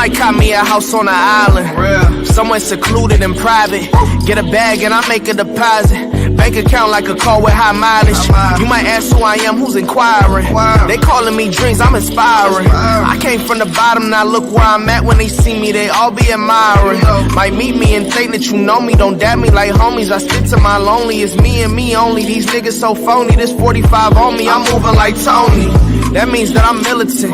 might cop me a house on an island, somewhere secluded and private. Get a bag and I make a deposit. Bank account like a car with high mileage. You might ask who I am, who's inquiring. They calling me dreams, I'm inspiring. I came from the bottom, now look where I'm at. When they see me, they all be admiring. Might meet me and think that you know me. Don't dab me like homies, I stick to my lonely. It's me and me only, these niggas so phony. This 45 on me, I'm moving like Tony. That means that I'm militant.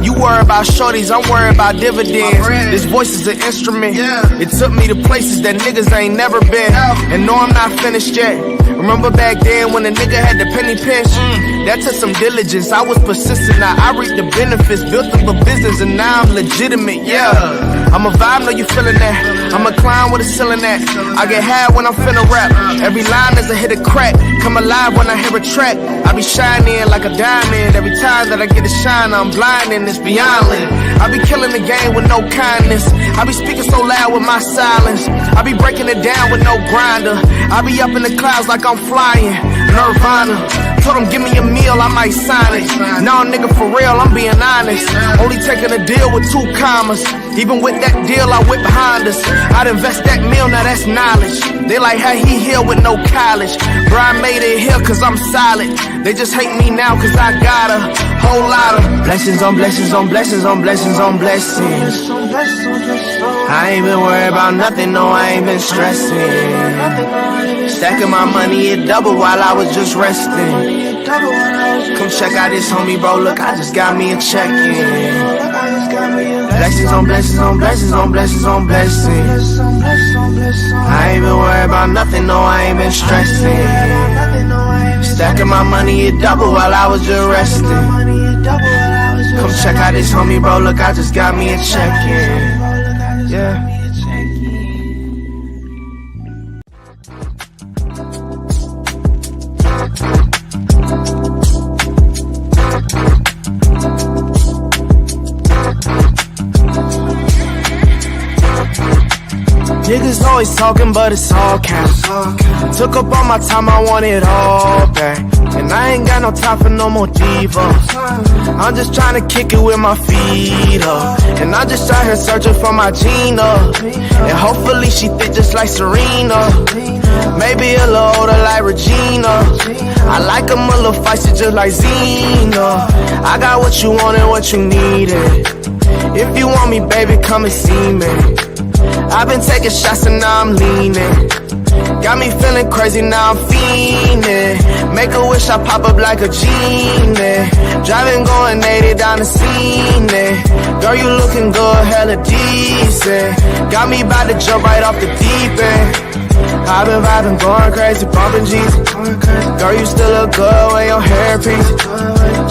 You worry about shorties, I'm worried about dividends. This voice is an instrument. It took me to places that niggas ain't never been. And no, I'm not finished yet. Remember back then when a nigga had the penny pinch? That took some diligence, I was persistent. Now I reap the benefits, built up a business and now I'm legitimate, I'm a vibe, know you feeling that. I'm a clown with a ceiling at. I get high when I'm finna rap. Every line is a hit a crack. Come alive when I hear a track. I be shining like a diamond. Every time that I get a shine, I'm blinding, it's beyond lit. I be killing the game with no kindness. I be speaking so loud with my silence. I be breaking it down with no grinder. I be up in the clouds like I'm flying. Nirvana. Told him give me a meal, I might sign it. Nah, nigga, for real, I'm being honest. Only taking a deal with 2 commas. Even with that deal, I whip behind us. I'd invest that meal, now that's knowledge. They like how he here with no college. Bro, I made it here cause I'm solid. They just hate me now cause I got a whole lot of blessings on blessings on blessings on blessings on blessings. I ain't been worried about nothing, no, I ain't been stressing. Stacking my money, it doubled while I was just resting. Come check out this homie, bro, look, I just got me a check-in. Blessings on blessings on blessings on blessings on blessings. I ain't been worried about nothing, no, I ain't been stressing. Stacking my money, it doubled while I was just resting. Come check out this homie, bro, look, I just got me a check-in. Niggas always talking, but it's all cap. Took up all my time, I want it all back. And I ain't got no time for no more divas. I'm just trying to kick it with my feet up. And I just out here searching for my Gina. And hopefully she thick just like Serena. Maybe a little older like Regina. I like them a little feisty just like Zena. I got what you want and what you needed. If you want me, baby, come and see me. I've been taking shots and now I'm leaning. Got me feeling crazy, now I'm fiending. Make a wish, I pop up like a genie. Driving, going 80 down the scene. Girl, you looking good, hella decent. Got me about to jump right off the deep end. I've been vibing, going crazy, bumping G's. Girl, you still look good when your hair piece.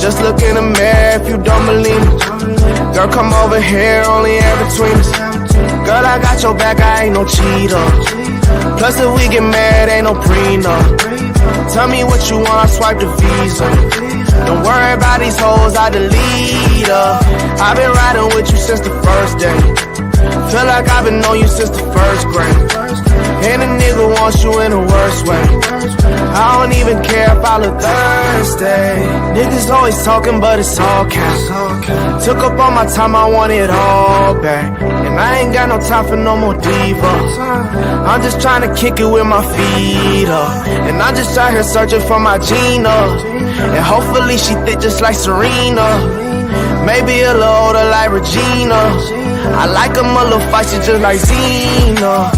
Just look in the mirror if you don't believe me. Girl, come over here, only air between us. Girl, I got your back, I ain't no cheater. Plus if we get married, ain't no prenup. Tell me what you want, I swipe the visa. Don't worry about these hoes, I delete her. I've been riding with you since the first day. Feel like I've been on you since the first grade. And a nigga wants you in the worst way. I don't even care if I look thirsty. Niggas always talking, but it's all cap. Took up all my time, I want it all back. And I ain't got no time for no more divas. I'm just trying to kick it with my feet up. And I'm just out here searching for my Gina. And hopefully she thick just like Serena. Maybe a little older like Regina. I like them a little feisty just like Zena.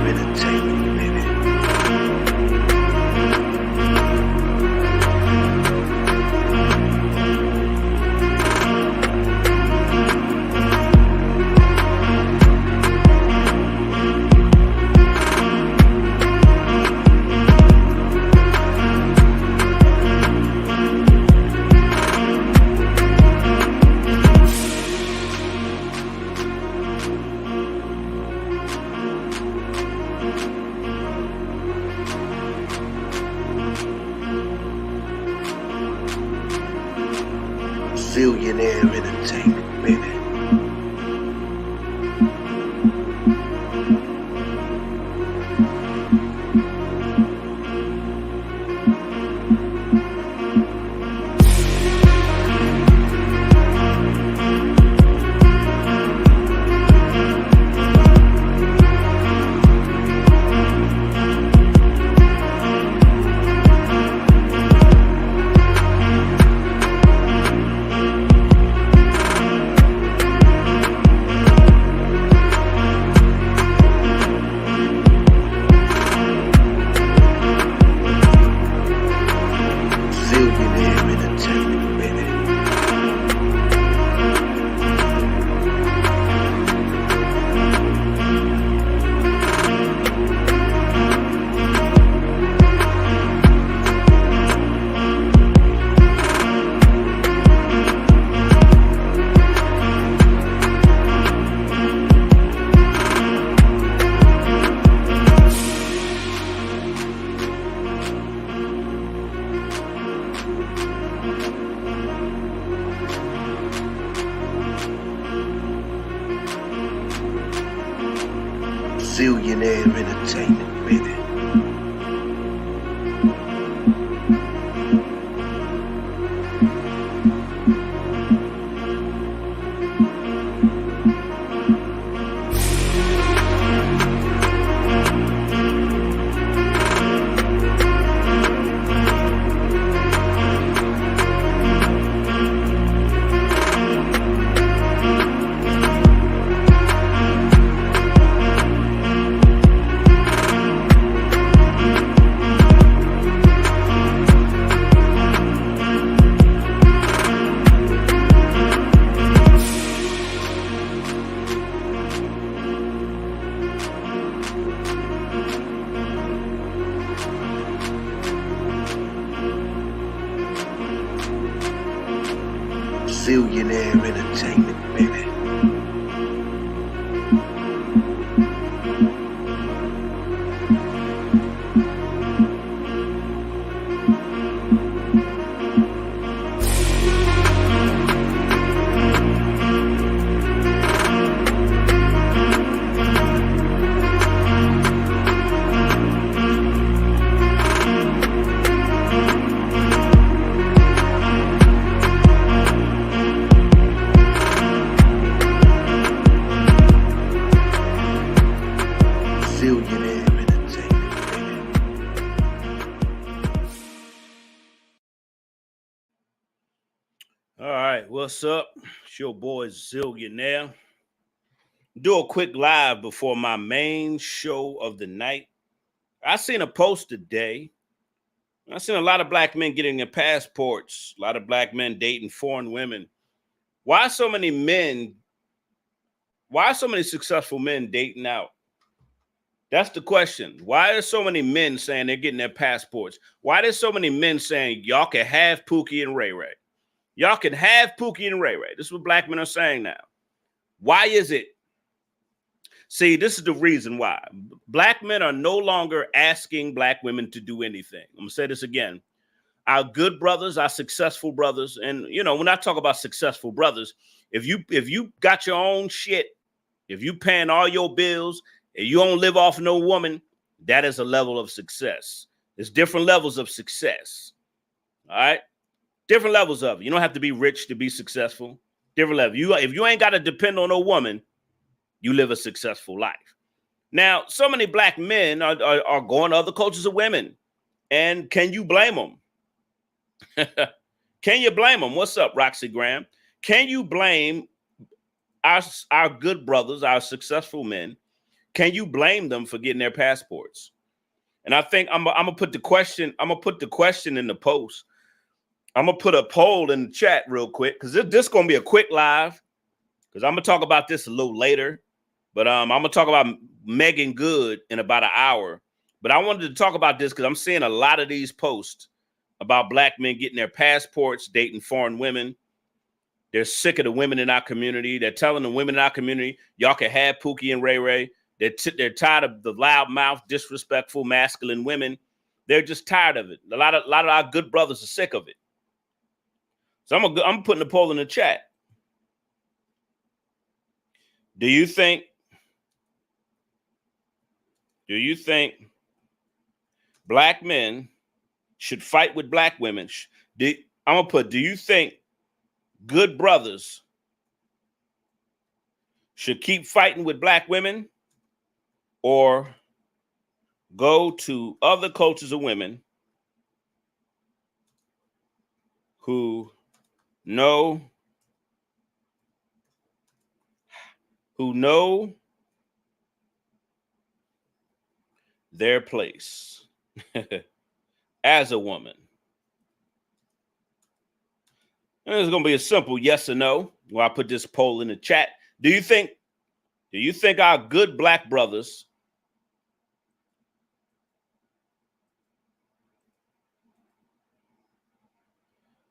entertainment, baby. Billionaire entertainment, baby. Billionaire entertainment, baby. Billionaire entertainment, baby. All right, what's up? It's your boy Zillionaire. Do a quick live before my main show of the night. I seen a post today. I seen a lot of black men getting their passports, a lot of black men dating foreign women. Why so many successful men dating out? That's the question. Why are so many men saying they're getting their passports? Why there's so many men saying y'all can have Pookie and Ray Ray? Y'all can have Pookie and Ray Ray. This is what black men are saying now. Why is it? See, this is the reason why. Black men are no longer asking black women to do anything. I'm going to say this again. Our good brothers, our successful brothers, and, you know, when I talk about successful brothers, if you got your own shit, if you paying all your bills, and you don't live off no woman, that is a level of success. There's different levels of success. All right? Different levels of it. You don't have to be rich to be successful. Different level. If you ain't got to depend on a woman, you live a successful life. Now, so many black men are going to other cultures of women. And can you blame them? Can you blame them? What's up, Roxy Graham? Can you blame our good brothers, our successful men? Can you blame them for getting their passports? And I think I'm gonna put the question. I'm gonna put the question in the post. I'm gonna put a poll in the chat real quick because this gonna be a quick live. Because I'm gonna talk about this a little later, but I'm gonna talk about Megan Good in about an hour. But I wanted to talk about this because I'm seeing a lot of these posts about black men getting their passports, dating foreign women. They're sick of the women in our community. They're telling the women in our community, y'all can have Pookie and Ray Ray. They're tired of the loudmouth, disrespectful, masculine women. They're just tired of it. A lot of our good brothers are sick of it. So I'm putting a poll in the chat. Do you think black men should fight with black women? I'm gonna put, do you think good brothers should keep fighting with black women or go to other cultures of women who know their place as a woman? And it's going to be a simple yes or no. Well, I put this poll in the chat. Do you think our good black brothers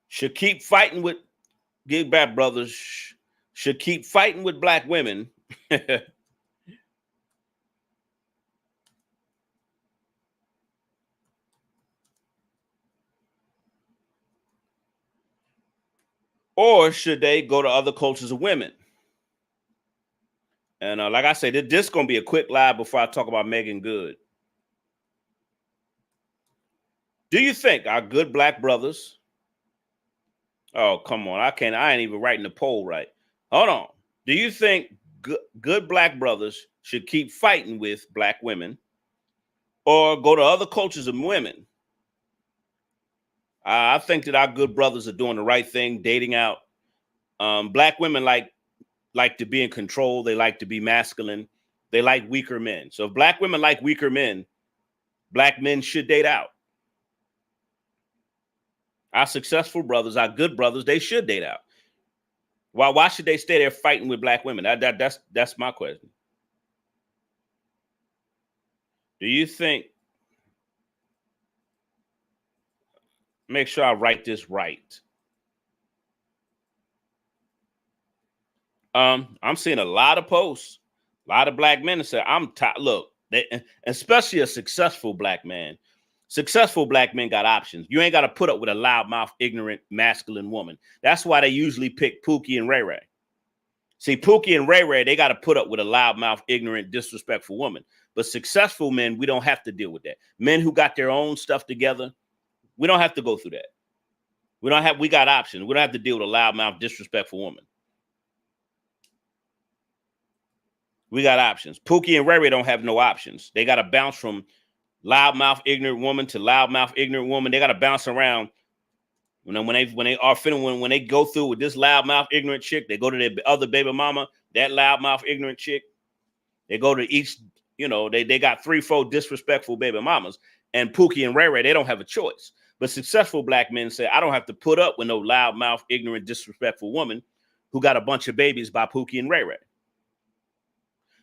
should keep fighting with should keep fighting with black women or should they go to other cultures of women? And like I said, this is going to be a quick live before I talk about Megan Good. Do you think our good black brothers? Oh, come on. I ain't even writing the poll right. Hold on. Do you think good black brothers should keep fighting with black women or go to other cultures of women? I think that our good brothers are doing the right thing, dating out. Black women like to be in control. They like to be masculine. They like weaker men. So if black women like weaker men, black men should date out. Our successful brothers, our good brothers, they should date out. Why should they stay there fighting with black women? That's my question. Do you think? Make sure I write this right. I'm seeing a lot of posts, a lot of black men that say, "I'm tired." Look, especially a successful black man. Successful black men got options. You ain't got to put up with a loudmouth, ignorant, masculine woman. That's why they usually pick Pookie and Ray Ray. See, Pookie and Ray Ray, they got to put up with a loudmouth, ignorant, disrespectful woman. But successful men, we don't have to deal with that. Men who got their own stuff together, we don't have to go through that. We got options. We don't have to deal with a loudmouth, disrespectful woman. We got options. Pookie and Ray Ray don't have no options. They got to bounce from loudmouth, ignorant woman to loudmouth, ignorant woman. They got to bounce around. When they go through with this loudmouth, ignorant chick, they go to their other baby mama, that loudmouth, ignorant chick. They go to each, they got 3-4 disrespectful baby mamas. And Pookie and Ray Ray, they don't have a choice. But successful black men say, I don't have to put up with no loudmouth, ignorant, disrespectful woman who got a bunch of babies by Pookie and Ray Ray.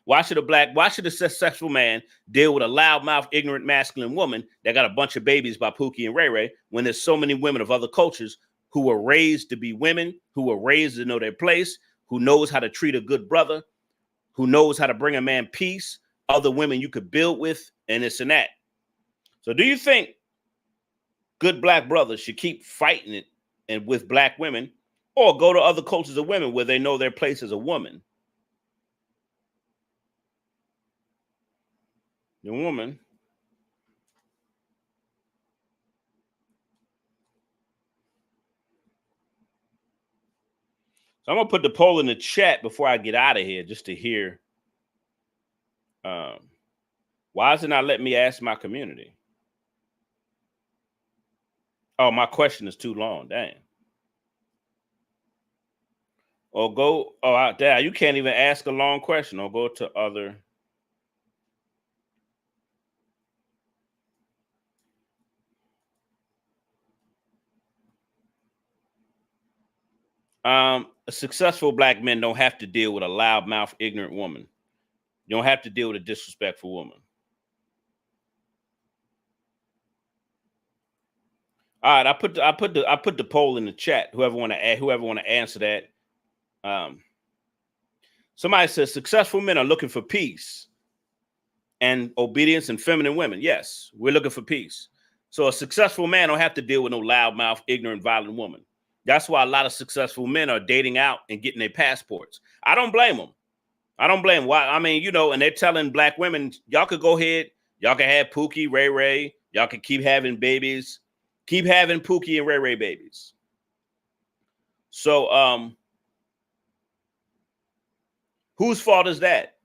Why should a successful man deal with a loudmouth, ignorant, masculine woman that got a bunch of babies by Pookie and Ray Ray when there's so many women of other cultures who were raised to be women, who were raised to know their place, who knows how to treat a good brother, who knows how to bring a man peace, other women you could build with, and this and that. So do you think good black brothers should keep fighting it and with black women or go to other cultures of women where they know their place as a woman? The woman. So I'm going to put the poll in the chat before I get out of here just to hear. Why is it not letting me ask my community? Oh, my question is too long. Dang. Or go, you can't even ask a long question or go to other Successful black men don't have to deal with a loudmouth, ignorant woman. You don't have to deal with a disrespectful woman. All right, I put the poll in the chat. Whoever want to answer that. Somebody says successful men are looking for peace and obedience and feminine women. Yes, we're looking for peace. So a successful man don't have to deal with no loudmouth, ignorant, violent woman. That's why a lot of successful men are dating out and getting their passports. I don't blame them. I don't blame them. Why? I mean, you know, and they're telling black women, y'all could go ahead. Y'all can have Pookie, Ray Ray. Y'all can keep having babies. Keep having Pookie and Ray Ray babies. So, whose fault is that?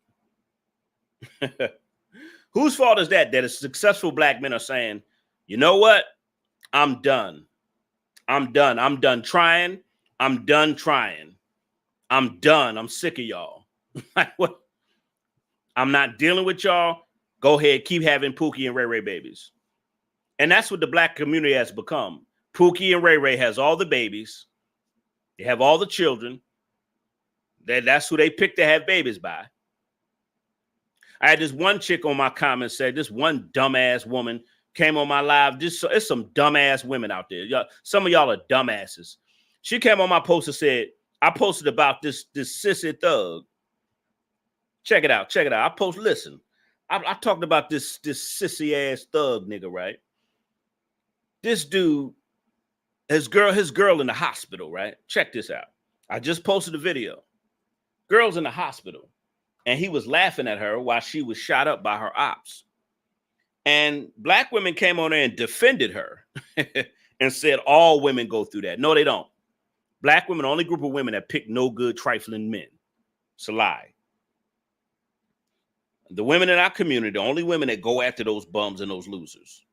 Whose fault is that? That a successful black men are saying, you know what? I'm done. I'm done. I'm done trying. I'm done trying. I'm done. I'm sick of y'all. Like what? I'm not dealing with y'all. Go ahead. Keep having Pookie and Ray Ray babies. And that's what the black community has become. Pookie and Ray Ray has all the babies. They have all the children. That's who they pick to have babies by. I had this one chick on my comments said, this one dumbass woman came on my live. It's some dumbass women out there. Y'all, some of y'all are dumbasses. She came on my post and said, I posted about this sissy thug. Check it out. Check it out. Listen, I talked about this sissy ass thug nigga, right? This dude, his girl in the hospital, right? Check this out. I just posted a video. Girl's in the hospital. And he was laughing at her while she was shot up by her ops. And black women came on there and defended her and said all women go through that. No, they don't. Black women, the only group of women that pick no good, trifling men. It's a lie. The women in our community, the only women that go after those bums and those losers.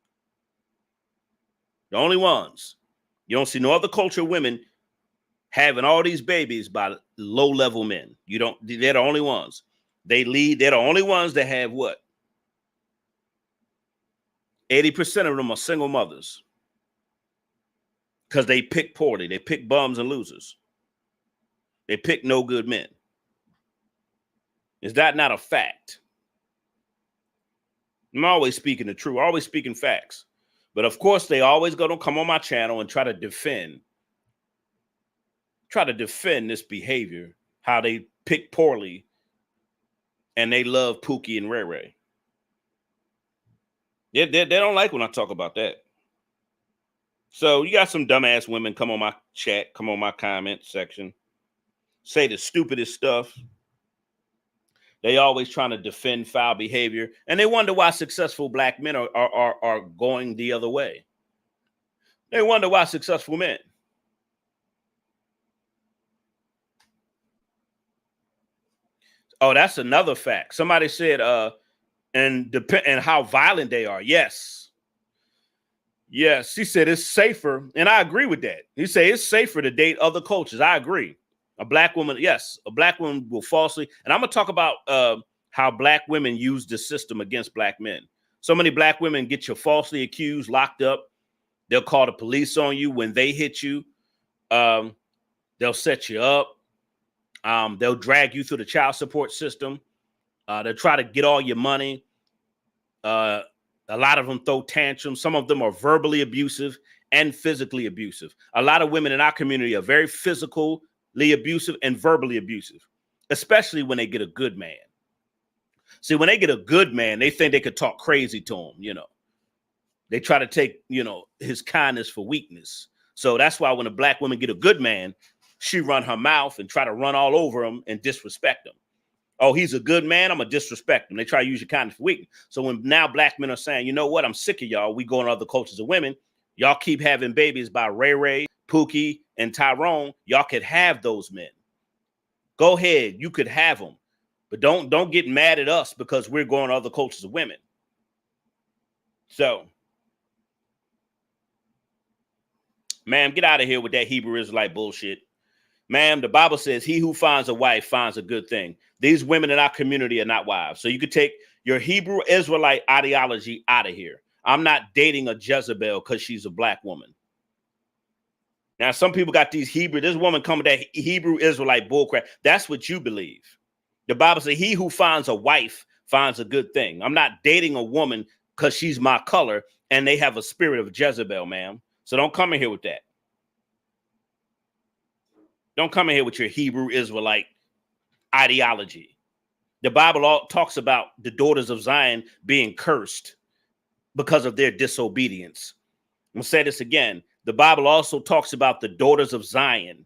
The only ones. You don't see no other culture of women having all these babies by low-level men. They're the only ones. They're the only ones that have what? 80% of them are single mothers. Because they pick poorly. They pick bums and losers. They pick no good men. Is that not a fact? I'm always speaking the truth, always speaking facts. But of course, they always go to come on my channel and try to defend this behavior, how they pick poorly and they love Pookie and Ray Ray. They don't like when I talk about that. So you got some dumbass women come on my chat, come on my comment section, say the stupidest stuff. They always trying to defend foul behavior, and they wonder why successful black men are going the other way. They wonder why successful men. Oh, that's another fact. Somebody said, and how violent they are. Yes. Yes. He said it's safer. And I agree with that. He said it's safer to date other cultures. I agree. A black woman. Yes. A black woman will falsely. And I'm going to talk about how black women use the system against black men. So many black women get you falsely accused, locked up. They'll call the police on you when they hit you. They'll set you up. They'll drag you through the child support system. They'll try to get all your money. A lot of them throw tantrums. Some of them are verbally abusive and physically abusive. A lot of women in our community are very physically abusive and verbally abusive, especially when they get a good man. See, when they get a good man, they think they could talk crazy to him, you know. They try to take, his kindness for weakness. So that's why when a black woman get a good man, she run her mouth and try to run all over him and disrespect him. Oh, he's a good man, I'm going to disrespect him. They try to use your kindness for weakness. So when now black men are saying, you know what, I'm sick of y'all. We go in other cultures of women. Y'all keep having babies by Ray Ray, Pookie, and Tyrone. Y'all could have those men. Go ahead. You could have them. But don't get mad at us because we're going to other cultures of women. So, ma'am, get out of here with that Hebrew Israelite bullshit. Ma'am, the Bible says he who finds a wife finds a good thing. These women in our community are not wives. So you could take your Hebrew Israelite ideology out of here. I'm not dating a Jezebel because she's a black woman. Now, some people got these Hebrew, this woman coming that Hebrew Israelite bullcrap. That's what you believe. The Bible says he who finds a wife finds a good thing. I'm not dating a woman because she's my color and they have a spirit of Jezebel, ma'am. So don't come in here with that. Don't come in here with your Hebrew Israelite ideology. The Bible all talks about the daughters of Zion being cursed because of their disobedience. I'm going to say this again. The Bible also talks about the daughters of Zion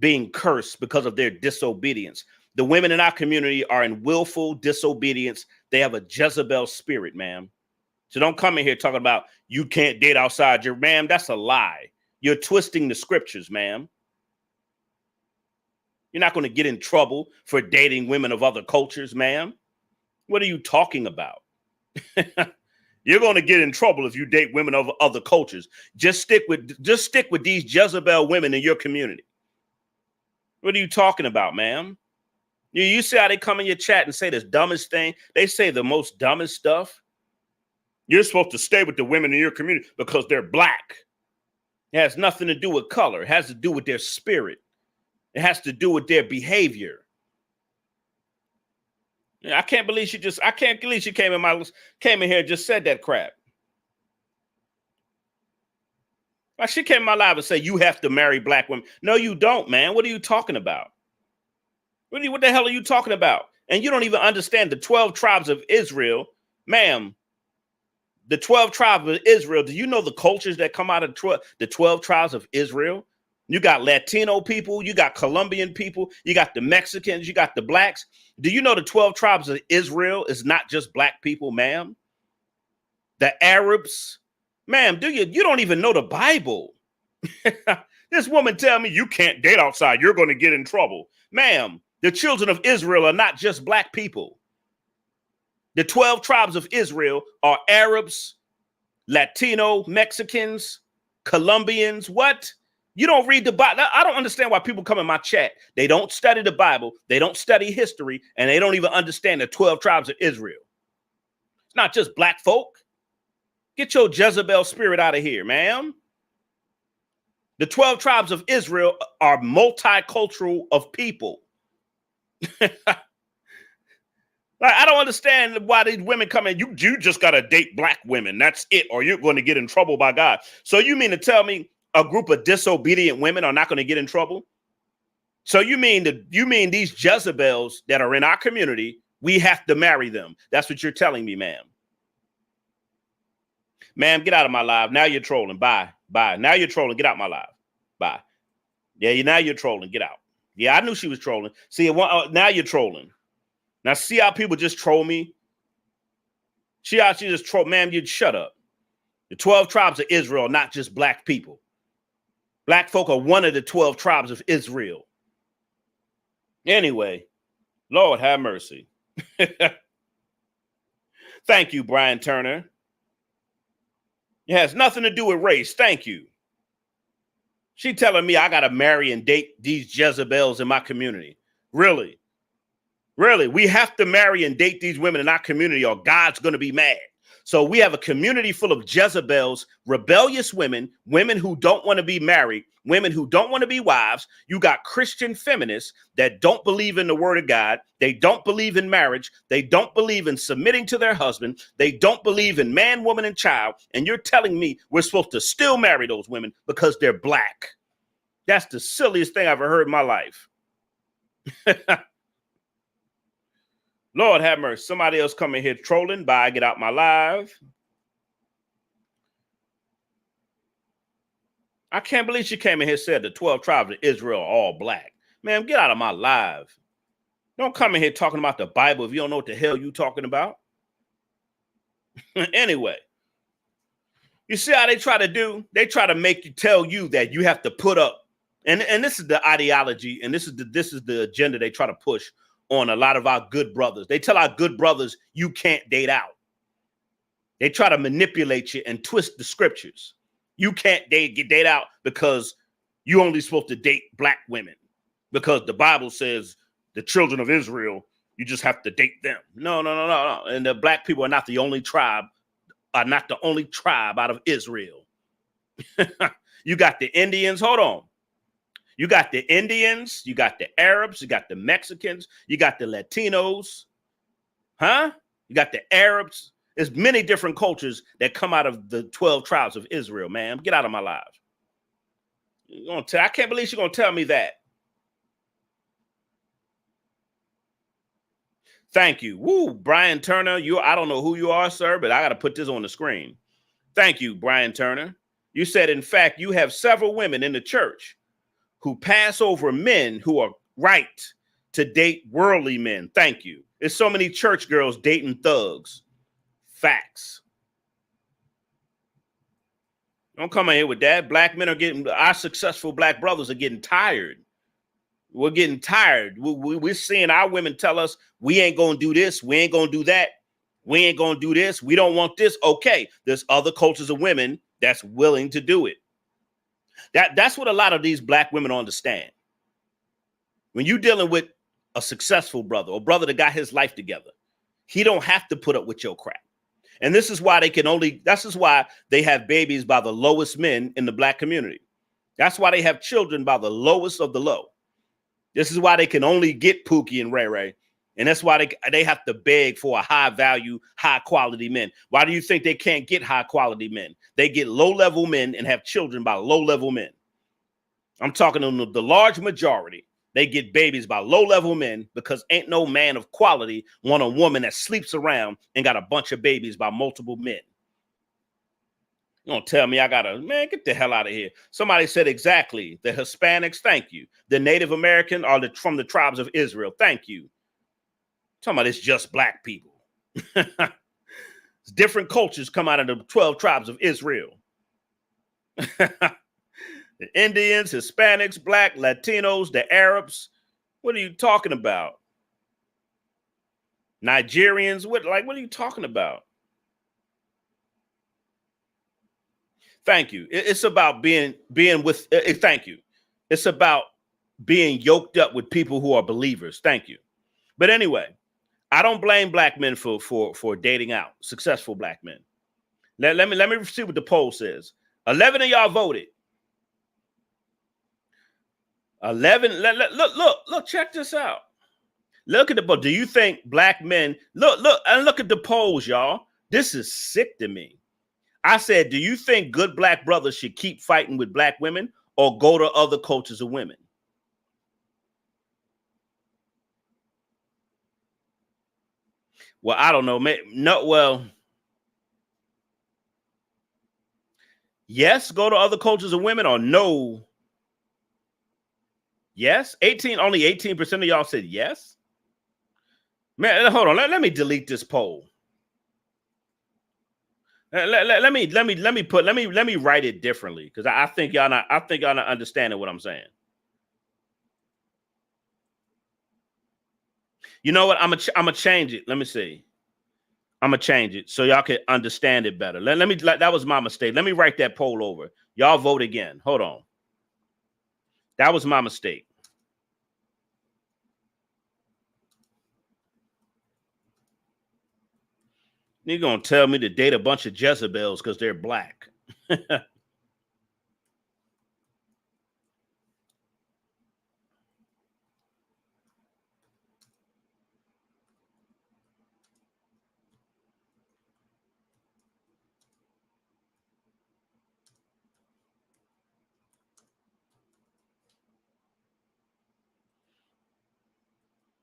being cursed because of their disobedience. The women in our community are in willful disobedience. They have a Jezebel spirit, ma'am. So don't come in here talking about you can't date outside your, ma'am. That's a lie. You're twisting the scriptures, ma'am. You're not going to get in trouble for dating women of other cultures, ma'am. What are you talking about? You're going to get in trouble if you date women of other cultures. Just stick with these Jezebel women in your community. What are you talking about, ma'am? You see how they come in your chat and say the dumbest thing? They say the most dumbest stuff. You're supposed to stay with the women in your community because they're black. It has nothing to do with color. It has to do with their spirit. It has to do with their behavior. I can't believe she came in here and just said that crap. Like she came in my live and said, you have to marry black women. No, you don't, man. What are you talking about? What the hell are you talking about? And you don't even understand the 12 tribes of Israel. Ma'am, the 12 tribes of Israel, do you know the cultures that come out of the 12 tribes of Israel? You got Latino people, you got Colombian people, you got the Mexicans, you got the blacks. Do you know the 12 tribes of Israel is not just black people, ma'am? The Arabs, ma'am, you don't even know the Bible. This woman tell me you can't date outside, you're going to get in trouble. Ma'am, the children of Israel are not just black people. The 12 tribes of Israel are Arabs, Latino, Mexicans, Colombians, what? You don't read the Bible. I don't understand why people come in my chat. They don't study the Bible. They don't study history. And they don't even understand the 12 tribes of Israel. It's not just black folk. Get your Jezebel spirit out of here, ma'am. The 12 tribes of Israel are multicultural of people. Like, I don't understand why these women come in. You just got to date black women. That's it. Or you're going to get in trouble by God. So you mean to tell me a group of disobedient women are not going to get in trouble? So you mean these Jezebels that are in our community, we have to marry them? That's what you're telling me, ma'am. Ma'am, get out of my live. Now you're trolling. Bye. Bye. Now you're trolling. Get out my live. Bye. Yeah, now you're trolling. Get out. Yeah, I knew she was trolling. See, now you're trolling. Now see how people just troll me? See how she just troll? Ma'am, you'd shut up. The 12 tribes of Israel are not just black people. Black folk are one of the 12 tribes of Israel. Anyway, Lord have mercy. Thank you, Brian Turner. It has nothing to do with race. Thank you. She telling me I got to marry and date these Jezebels in my community. Really? Really? We have to marry and date these women in our community or God's going to be mad. So we have a community full of Jezebels, rebellious women, women who don't want to be married, women who don't want to be wives. You got Christian feminists that don't believe in the word of God. They don't believe in marriage. They don't believe in submitting to their husband. They don't believe in man, woman, and child. And you're telling me we're supposed to still marry those women because they're black. That's the silliest thing I've ever heard in my life. Lord have mercy. Somebody else coming here trolling. Bye. Get out my live. I can't believe she came in here and said the 12 tribes of Israel are all black. Man, get out of my live. Don't come in here talking about the Bible if you don't know what the hell you talking about. Anyway, you see how they try to do? They try to make you tell you that you have to put up. And this is the ideology, and this is the agenda they try to push on a lot of our good brothers. They tell our good brothers, you can't date out. They try to manipulate you and twist the scriptures. You can't date out because you're only supposed to date black women because the Bible says the children of Israel, you just have to date them. No. And the black people are not the only tribe out of Israel. You got the Indians. Hold on. You got the Indians. You got the Arabs. You got the Mexicans. You got the Latinos. Huh? You got the Arabs. There's many different cultures that come out of the 12 tribes of Israel, man. Get out of my lives. I can't believe you're going to tell me that. Thank you. Woo, Brian Turner. I don't know who you are, sir, but I got to put this on the screen. Thank you, Brian Turner. You said, in fact, you have several women in the church who pass over men who are right to date worldly men. Thank you. There's so many church girls dating thugs. Facts. Don't come in here with that. Black men are our successful black brothers are getting tired. We're getting tired. We're seeing our women tell us we ain't going to do this. We ain't going to do that. We ain't going to do this. We don't want this. Okay. There's other cultures of women that's willing to do it. That's what a lot of these black women understand. When you're dealing with a successful brother or brother that got his life together, he don't have to put up with your crap. And this is why they have babies by the lowest men in the black community. That's why they have children by the lowest of the low. This is why they can only get Pookie and Ray Ray. And that's why they have to beg for a high value, high quality men. Why do you think they can't get high quality men? They get low level men and have children by low level men. I'm talking to the large majority. They get babies by low level men because ain't no man of quality want a woman that sleeps around and got a bunch of babies by multiple men. You don't tell me man, get the hell out of here. Somebody said exactly. The Hispanics, thank you. The Native American are from the tribes of Israel. Thank you. Talking about it's just black people. Different cultures come out of the 12 tribes of Israel. The Indians, Hispanics, black, Latinos, the Arabs. What are you talking about? Nigerians, what are you talking about? Thank you. It's about being with, thank you. It's about being yoked up with people who are believers. Thank you. But anyway, I don't blame black men for dating out, successful black men. Let me see what the poll says. 11 of y'all voted. 11. Look, check this out. Look at the poll. Do you think black men, look at the polls, y'all. This is sick to me. I said, do you think good black brothers should keep fighting with black women or go to other cultures of women? Well, I don't know. Yes, go to other cultures of women, or no? Yes, only 18% of y'all said yes. Man, hold on. Let me delete this poll. Let me write it differently because I think y'all not understanding what I'm saying. You know what? I'm gonna change it. Let me see. I'm gonna change it so y'all can understand it better. That was my mistake. Let me write that poll over. Y'all vote again. Hold on. That was my mistake. You're gonna tell me to date a bunch of Jezebels because they're black.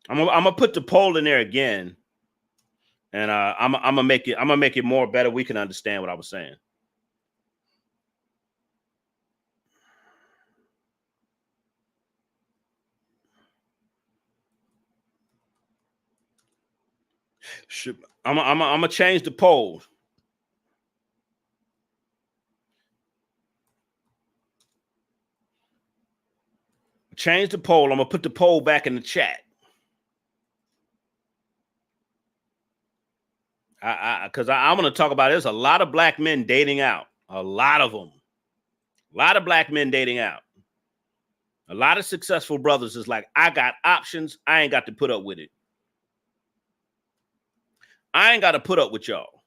I'm gonna put the poll in there again, and I'm gonna make it more better. We can understand what I was saying. I'm gonna change the poll. Change the poll. I'm gonna put the poll back in the chat. Because I'm going to talk about there's a lot of black men dating out. A lot of them. A lot of black men dating out. A lot of successful brothers is like, I got options. I ain't got to put up with it. I ain't got to put up with y'all.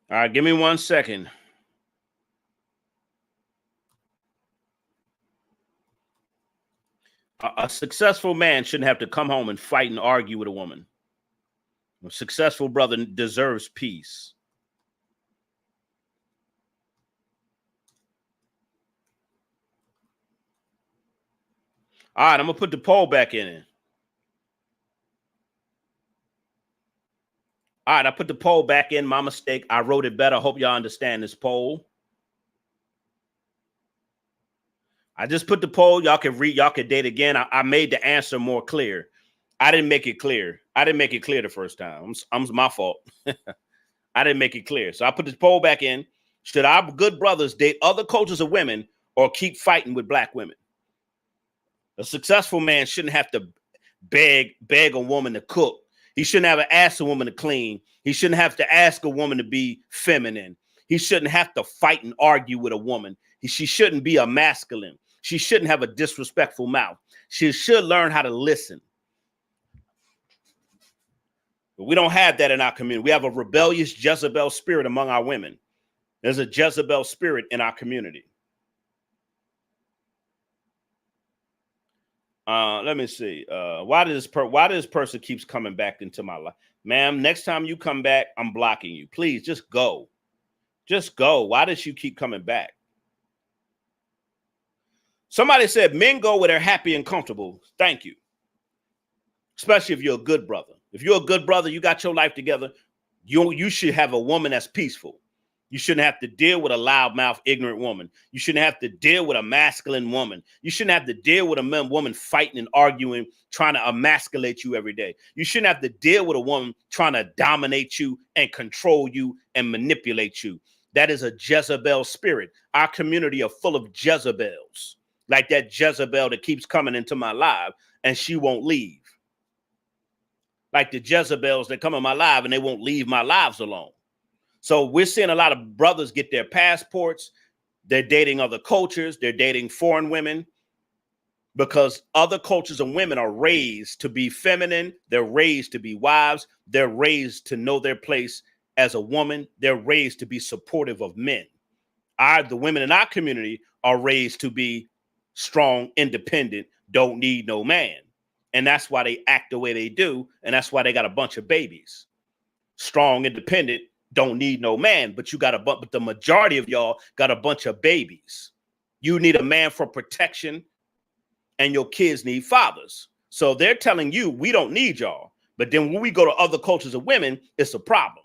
All right, give me 1 second. A successful man shouldn't have to come home and fight and argue with a woman. A successful brother deserves peace. All right, I'm going to put the poll back in. All right, I put the poll back in. My mistake. I wrote it better. I hope y'all understand this poll. I just put the poll. Y'all can read. Y'all can date again. I made the answer more clear. I didn't make it clear. I didn't make it clear the first time. I'm my fault. I didn't make it clear. So I put the poll back in. Should our good brothers date other cultures of women or keep fighting with black women? A successful man shouldn't have to beg a woman to cook. He shouldn't have to ask a woman to clean. He shouldn't have to ask a woman to be feminine. He shouldn't have to fight and argue with a woman. She shouldn't be a masculine. She shouldn't have a disrespectful mouth. She should learn how to listen. But we don't have that in our community. We have a rebellious Jezebel spirit among our women. There's a Jezebel spirit in our community. Let me see. Why does this person keeps coming back into my life? Ma'am, next time you come back, I'm blocking you. Please just go. Just go. Why does you keep coming back? Somebody said men go where they're happy and comfortable. Thank you. Especially if you're a good brother. If you're a good brother, you got your life together, you should have a woman that's peaceful. You shouldn't have to deal with a loudmouth, ignorant woman. You shouldn't have to deal with a masculine woman. You shouldn't have to deal with a woman fighting and arguing, trying to emasculate you every day. You shouldn't have to deal with a woman trying to dominate you and control you and manipulate you. That is a Jezebel spirit. Our community are full of Jezebels, like that Jezebel that keeps coming into my life and she won't leave. Like the Jezebels that come in my life and they won't leave my lives alone. So we're seeing a lot of brothers get their passports. They're dating other cultures. They're dating foreign women because other cultures and women are raised to be feminine. They're raised to be wives. They're raised to know their place as a woman. They're raised to be supportive of men. The women in our community are raised to be strong, independent, don't need no man. And that's why they act the way they do. And that's why they got a bunch of babies. Strong, independent, don't need no man, but but the majority of y'all got a bunch of babies. You need a man for protection and your kids need fathers. So they're telling you, we don't need y'all. But then when we go to other cultures of women, it's a problem.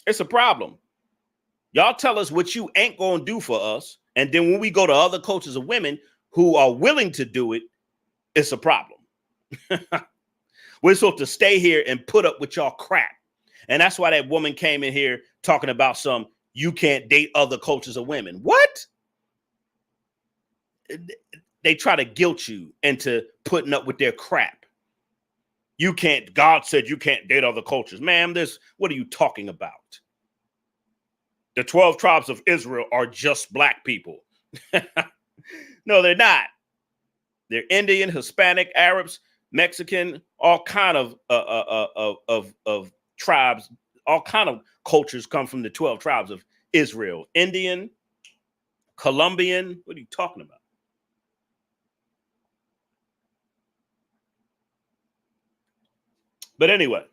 It's a problem. Y'all tell us what you ain't going to do for us. And then when we go to other cultures of women who are willing to do it, it's a problem. We're supposed to stay here and put up with y'all crap. And that's why that woman came in here talking about you can't date other cultures of women. What? They try to guilt you into putting up with their crap. God said you can't date other cultures. Ma'am, what are you talking about? The 12 tribes of Israel are just black people. No, they're not. They're Indian, Hispanic, Arabs, Mexican, all kind of tribes, all kind of cultures come from the 12 tribes of Israel. Indian, Colombian, what are you talking about? But anyway,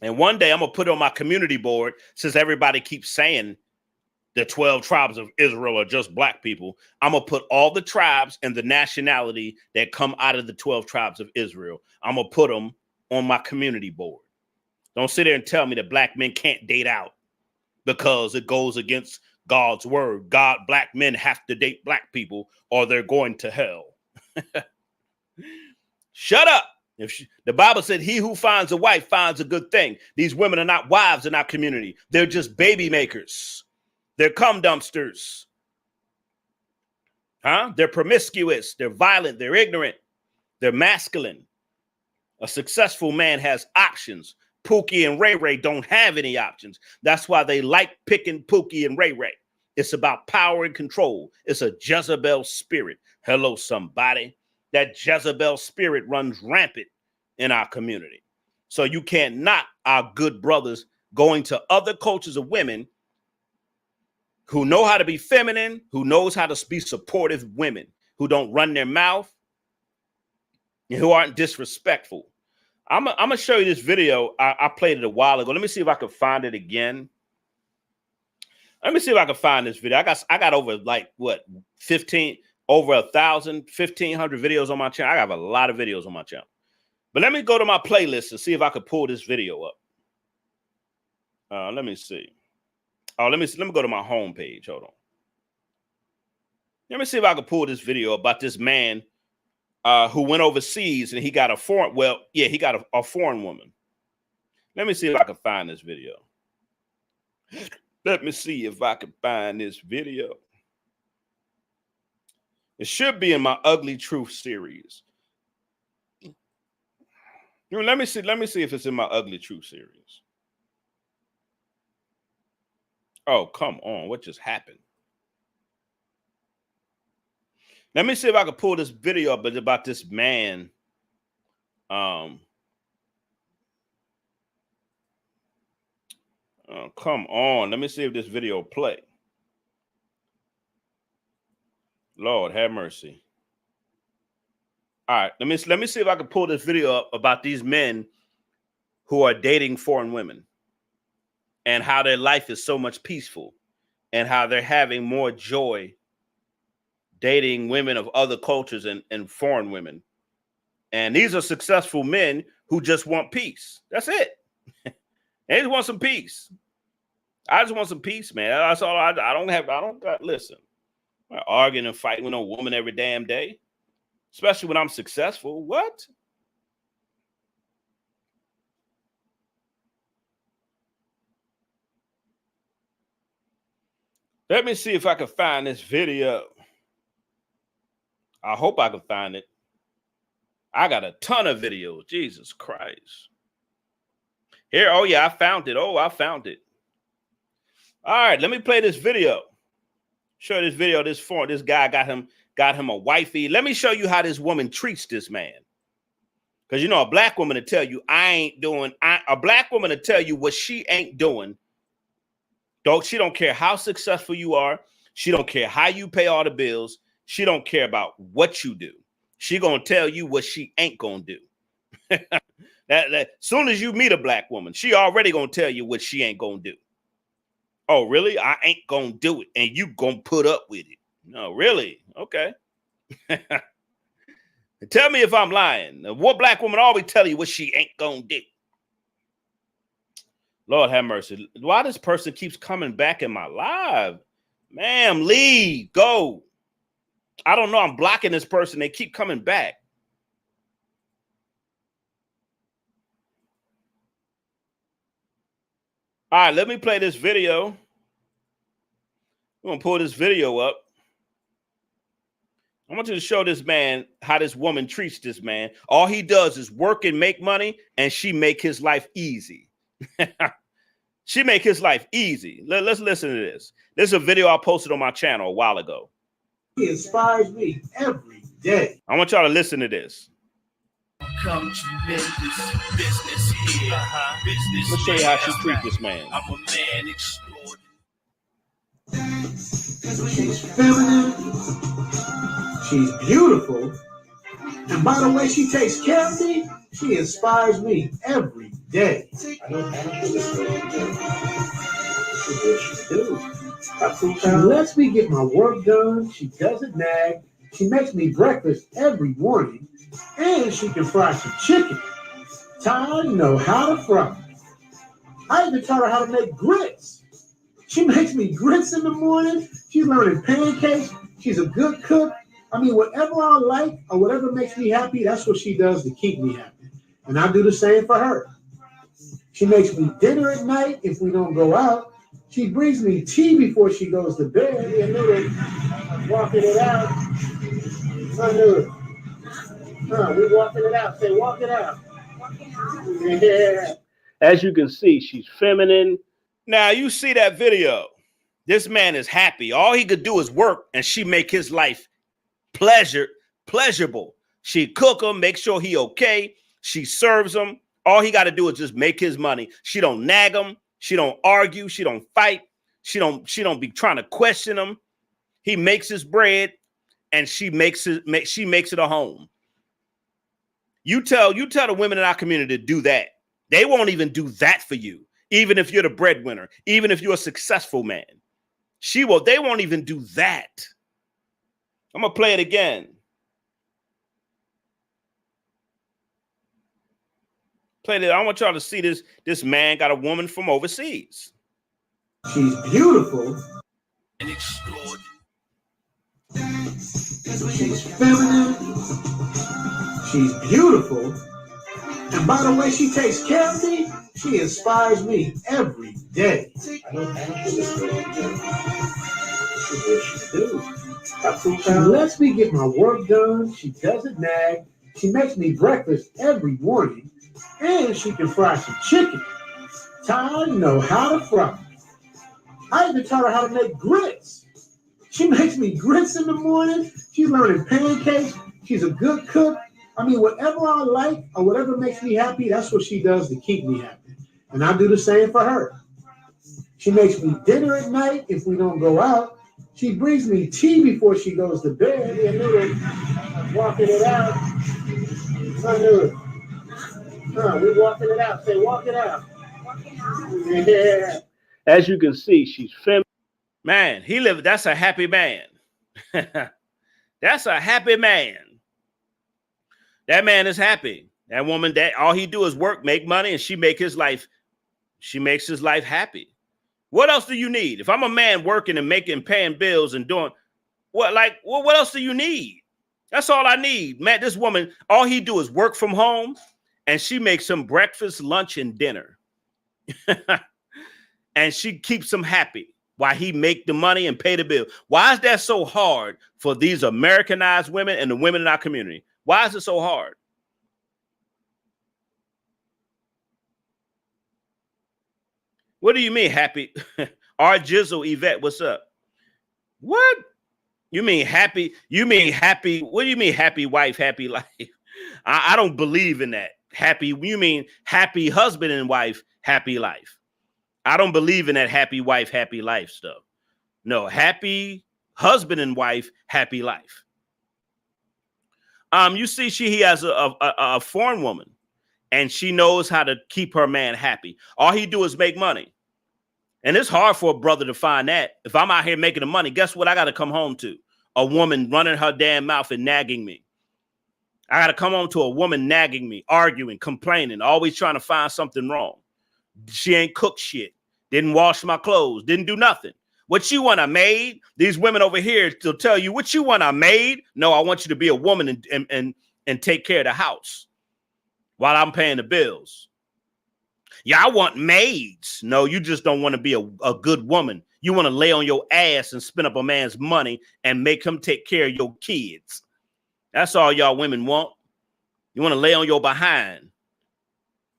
and one day I'm going to put it on my community board, since everybody keeps saying the 12 tribes of Israel are just black people. I'm going to put all the tribes and the nationality that come out of the 12 tribes of Israel. I'm going to put them on my community board. Don't sit there and tell me that black men can't date out because it goes against God's word. Black men have to date black people or they're going to hell. Shut up. The Bible said he who finds a wife finds a good thing. These women are not wives in our community. They're just baby makers. They're cum dumpsters. They're promiscuous. They're violent. They're ignorant. They're masculine. A successful man has options. Pookie and Ray Ray don't have any options. That's why they like picking Pookie and Ray Ray. It's about power and control. It's a Jezebel spirit. Hello, somebody. That Jezebel spirit runs rampant in our community. So you can't knock our good brothers going to other cultures of women who know how to be feminine, who knows how to be supportive women, who don't run their mouth, and who aren't disrespectful. I'm gonna show you this video. I played it a while ago. Let me see if I can find it again. Let me see if I can find this video. I got over like what 1,500 videos on my channel. I have a lot of videos on my channel. But let me go to my playlist and see if I can pull this video up. Let me see. Oh, let me go to my home page. Hold on. Let me see if I can pull this video about this man who went overseas and he got a foreign. Well, yeah, he got a foreign woman. Let me see if I can find this video. Let me see if I can find this video. It should be in my Ugly Truth series. Let me see if it's in my Ugly Truth series. Oh, come on. What just happened? Let me see if I can pull this video up about this man. Oh, come on. Let me see if this video play. Lord, have mercy. All right, let me see if I can pull this video up about these men who are dating foreign women and how their life is so much peaceful and how they're having more joy dating women of other cultures and foreign women. And these are successful men who just want peace. That's it. They just want some peace. I just want some peace, man. That's all. I don't listen. I'm not arguing and fighting with no woman every damn day, especially when I'm successful. What? Let me see if I can find this video. I hope I can find it. I got a ton of videos. Jesus Christ. Here, oh yeah, I found it. Oh, I found it. All right, let me play this video. Show this video. This guy got him a wifey. Let me show you how this woman treats this man. Because you know, a black woman to tell you a black woman to tell you what she ain't doing. She don't care how successful you are. She don't care how you pay all the bills. She don't care about what you do. She gonna tell you what she ain't gonna do. That soon as you meet a black woman, she already gonna tell you what she ain't gonna do. Oh, really? I ain't gonna do it, and you gonna put up with it. No, really? Okay. Tell me if I'm lying. What black woman always tell you what she ain't gonna do? Lord have mercy. Why this person keeps coming back in my live? Ma'am, leave, go. I don't know. I'm blocking this person. They keep coming back. All right, let me play this video. I'm going to pull this video up. I want you to show this man how this woman treats this man. All he does is work and make money, and she make his life easy. She make his life easy. Let's listen to this. This is a video I posted on my channel a while ago. He inspires me every day. I want y'all to listen to this. Come tremendous business here. Business. Let's show you how she treats this man. I'm a man extraordinary. She's feminine. She's beautiful. And by the way she takes care of me, she inspires me every day. I don't think it's She lets me get my work done. She doesn't nag. She makes me breakfast every morning. And she can fry some chicken. Ty know how to fry. I even taught her how to make grits. She makes me grits in the morning. She's learning pancakes. She's a good cook. I mean, whatever I like or whatever makes me happy, that's what she does to keep me happy. And I do the same for her. She makes me dinner at night if we don't go out. She brings me tea before she goes to bed. You know, walking it out. I knew it. We're walking it out. Say, walk it out. Yeah. As you can see, she's feminine. Now, you see that video. This man is happy. All he could do is work, and she make his life pleasurable. She cook him, make sure he okay. She serves him. All he got to do is just make his money. She don't nag him. She don't argue. She don't fight. She don't be trying to question him. He makes his bread, and she makes it a home. You tell the women in our community to do that. They won't even do that for you, even if you're the breadwinner, even if you're a successful man. They won't even do that. I'm gonna play it again. Play it. I want y'all to see this man got a woman from overseas. She's beautiful. And extraordinary. She's feminine. She's beautiful. And by the way she takes care of me, she inspires me every day. I don't have to She lets me get my work done. She doesn't nag. She makes me breakfast every morning. And she can fry some chicken. Ty know how to fry. I even taught her how to make grits. She makes me grits in the morning. She's learning pancakes. She's a good cook. I mean, whatever I like or whatever makes me happy, that's what she does to keep me happy. And I do the same for her. She makes me dinner at night if we don't go out. She brings me tea before she goes to bed. A little walking it out. We're walking it out. Say, walk it out. Yeah. As you can see, she's feminine. Man, that's a happy man. That's a happy man. That man is happy. That woman, that all he do is work, make money, and she makes his life happy. What else do you need? If I'm a man working and paying bills and doing what else do you need? That's all I need. Man, this woman, all he do is work from home, and she makes him breakfast, lunch, and dinner. And she keeps him happy while he make the money and pay the bill. Why is that so hard for these Americanized women and the women in our community? Why is it so hard? What do you mean happy? Our Jizzle Yvette, what's up? What? You mean happy? You mean happy? What do you mean happy wife, happy life? I don't believe in that. Happy, you mean happy husband and wife, happy life. I don't believe in that happy wife, happy life stuff. No, happy husband and wife, happy life. You see, he has a foreign woman, and she knows how to keep her man happy. All he do is make money. And it's hard for a brother to find that. If I'm out here making the money, guess what I got to come home to? A woman running her damn mouth and nagging me. I got to come home to a woman nagging me, arguing, complaining, always trying to find something wrong. She ain't cooked shit. Didn't wash my clothes. Didn't do nothing. What you want, a maid? These women over here will tell you, what you want, a maid? No, I want you to be a woman and take care of the house while I'm paying the bills. Yeah, I want maids. No, you just don't want to be a good woman. You want to lay on your ass and spend up a man's money and make him take care of your kids. That's all y'all women want. You want to lay on your behind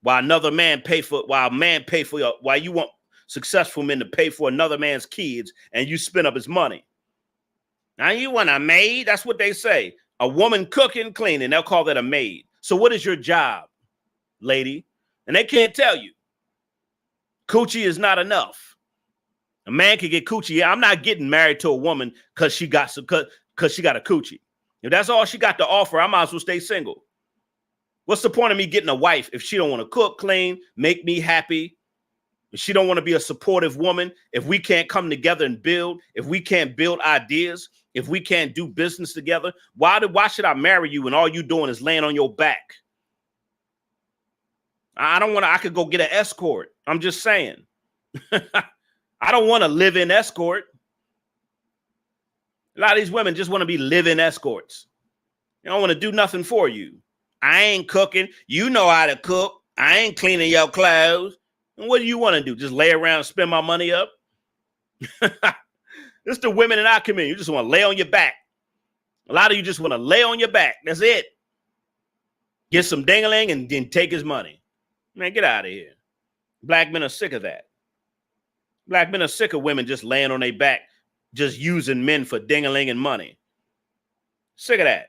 while a man pay for while you want successful men to pay for another man's kids and you spend up his money. Now you want a maid? That's what they say. A woman cooking, cleaning, they'll call that a maid. So what is your job, lady? And they can't tell you. Coochie is not enough. A man can get coochie. Yeah, I'm not getting married to a woman because she got a coochie. If that's all she got to offer, I might as well stay single. What's the point of me getting a wife if she don't want to cook, clean, make me happy? If she don't want to be a supportive woman, if we can't come together and build, if we can't build ideas, if we can't do business together, why should I marry you when all you doing is laying on your back? I could go get an escort. I'm just saying. I don't want to live in escort. A lot of these women just want to be live-in escorts. They don't want to do nothing for you. I ain't cooking. You know how to cook. I ain't cleaning your clothes. And what do you want to do? Just lay around and spend my money up? It's the women in our community. You just want to lay on your back. A lot of you just want to lay on your back. That's it. Get some ding-a-ling and then take his money. Man, get out of here. Black men are sick of that. Black men are sick of women just laying on their back, just using men for ding-a-ling and money. Sick of that.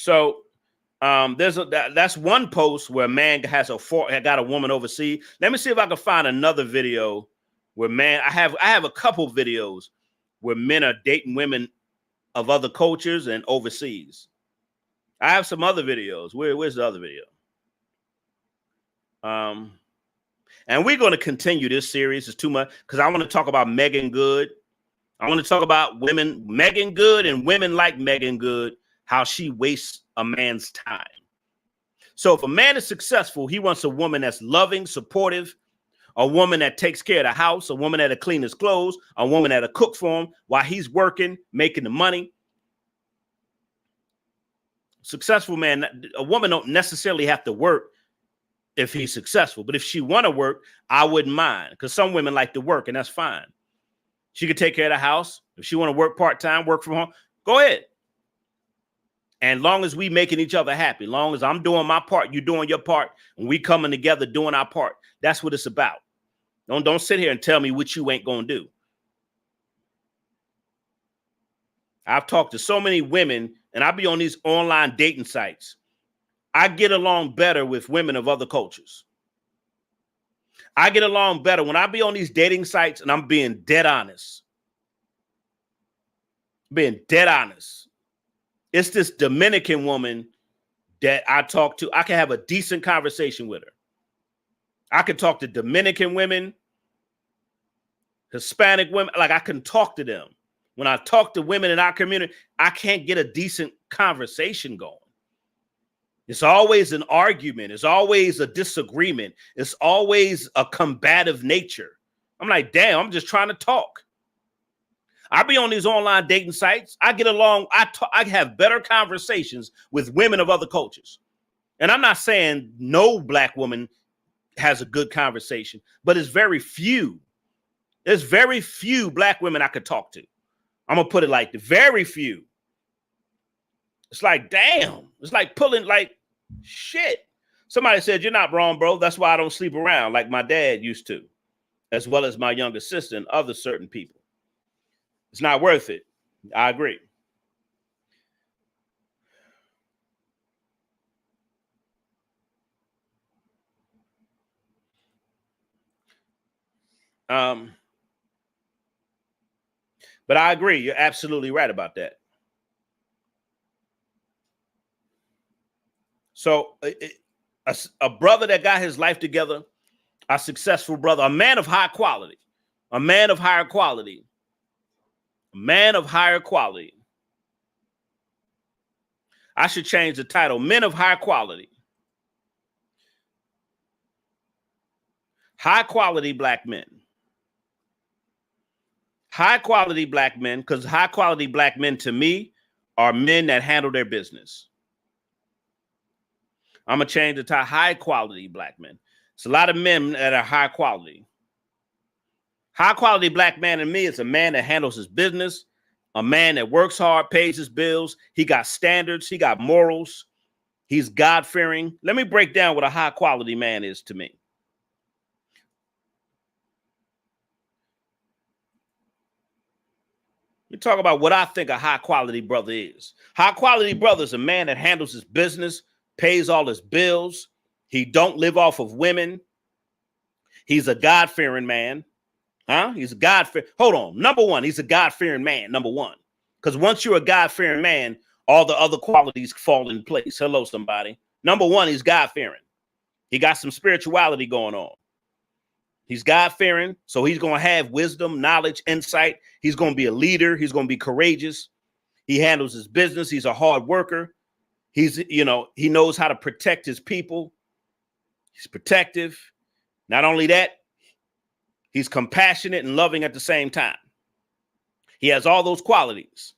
So that's one post where a man has got a woman overseas. Let me see if I can find another video where I have a couple videos where men are dating women of other cultures and overseas. I have some other videos. Where's the other video? And we're going to continue this series. It's too much because I want to talk about Megan Good. I want to talk about Megan Good and women like Megan Good, how she wastes a man's time. So if a man is successful, he wants a woman that's loving, supportive, a woman that takes care of the house, a woman that'll clean his clothes, a woman that'll cook for him while he's working, making the money. Successful man, a woman don't necessarily have to work if he's successful. But if she want to work, I wouldn't mind, because some women like to work, and that's fine. She could take care of the house. If she want to work part-time, work from home, go ahead. And long as we making each other happy, long as I'm doing my part, you doing your part, and we coming together doing our part, that's what it's about. Don't sit here and tell me what you ain't going to do. I've talked to so many women, and I be on these online dating sites. I get along better with women of other cultures. I get along better when I be on these dating sites, and I'm being dead honest. Being dead honest. It's this Dominican woman that I talk to. I can have a decent conversation with her. I can talk to Dominican women, Hispanic women. Like, I can talk to them. When I talk to women in our community, I can't get a decent conversation going. It's always an argument. It's always a disagreement. It's always a combative nature. I'm like, damn, I'm just trying to talk. I be on these online dating sites. I get along. I have better conversations with women of other cultures. And I'm not saying no black woman has a good conversation, but it's very few. There's very few black women I could talk to. I'm going to put it like the very few. It's like, damn. It's like pulling like shit. Somebody said, you're not wrong, bro. That's why I don't sleep around like my dad used to, as well as my younger sister and other certain people. It's not worth it. I agree. But I agree. You're absolutely right about that. So a brother that got his life together, a successful brother, a man of high quality, a man of higher quality, a man of higher quality. I should change the title, Men of High Quality. High quality black men. High quality black men, because high quality black men to me are men that handle their business. I'm going to change the title, high quality black men. It's a lot of men that are high quality. High quality black man to me is a man that handles his business, a man that works hard, pays his bills. He got standards. He got morals. He's God-fearing. Let me break down what a high quality man is to me. You talk about what I think a high quality brother is. High quality brother is a man that handles his business, pays all his bills. He don't live off of women. He's a God-fearing man. He's a God-fearing. Hold on. Number one, he's a God-fearing man. Number one. Because once you're a God-fearing man, all the other qualities fall in place. Hello, somebody. Number one, he's God-fearing. He got some spirituality going on. He's God-fearing, so he's going to have wisdom, knowledge, insight. He's going to be a leader. He's going to be courageous. He handles his business. He's a hard worker. He knows how to protect his people. He's protective. Not only that, he's compassionate and loving at the same time. He has all those qualities.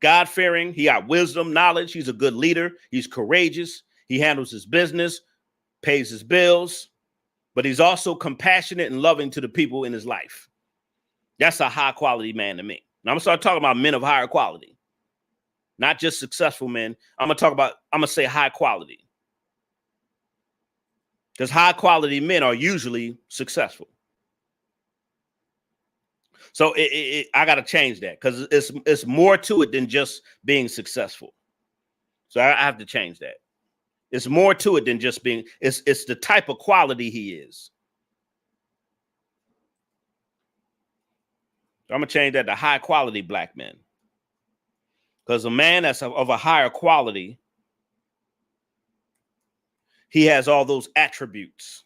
God-fearing. He got wisdom, knowledge. He's a good leader. He's courageous. He handles his business, pays his bills. But he's also compassionate and loving to the people in his life. That's a high quality man to me. Now I'm going to start talking about men of higher quality, not just successful men. I'm going to say high quality, because high quality men are usually successful. So I got to change that, because it's more to it than just being successful. So I have to change that. It's more to it than just being, it's the type of quality he is. So I'm going to change that to high quality black men. Because a man that's of a higher quality, he has all those attributes.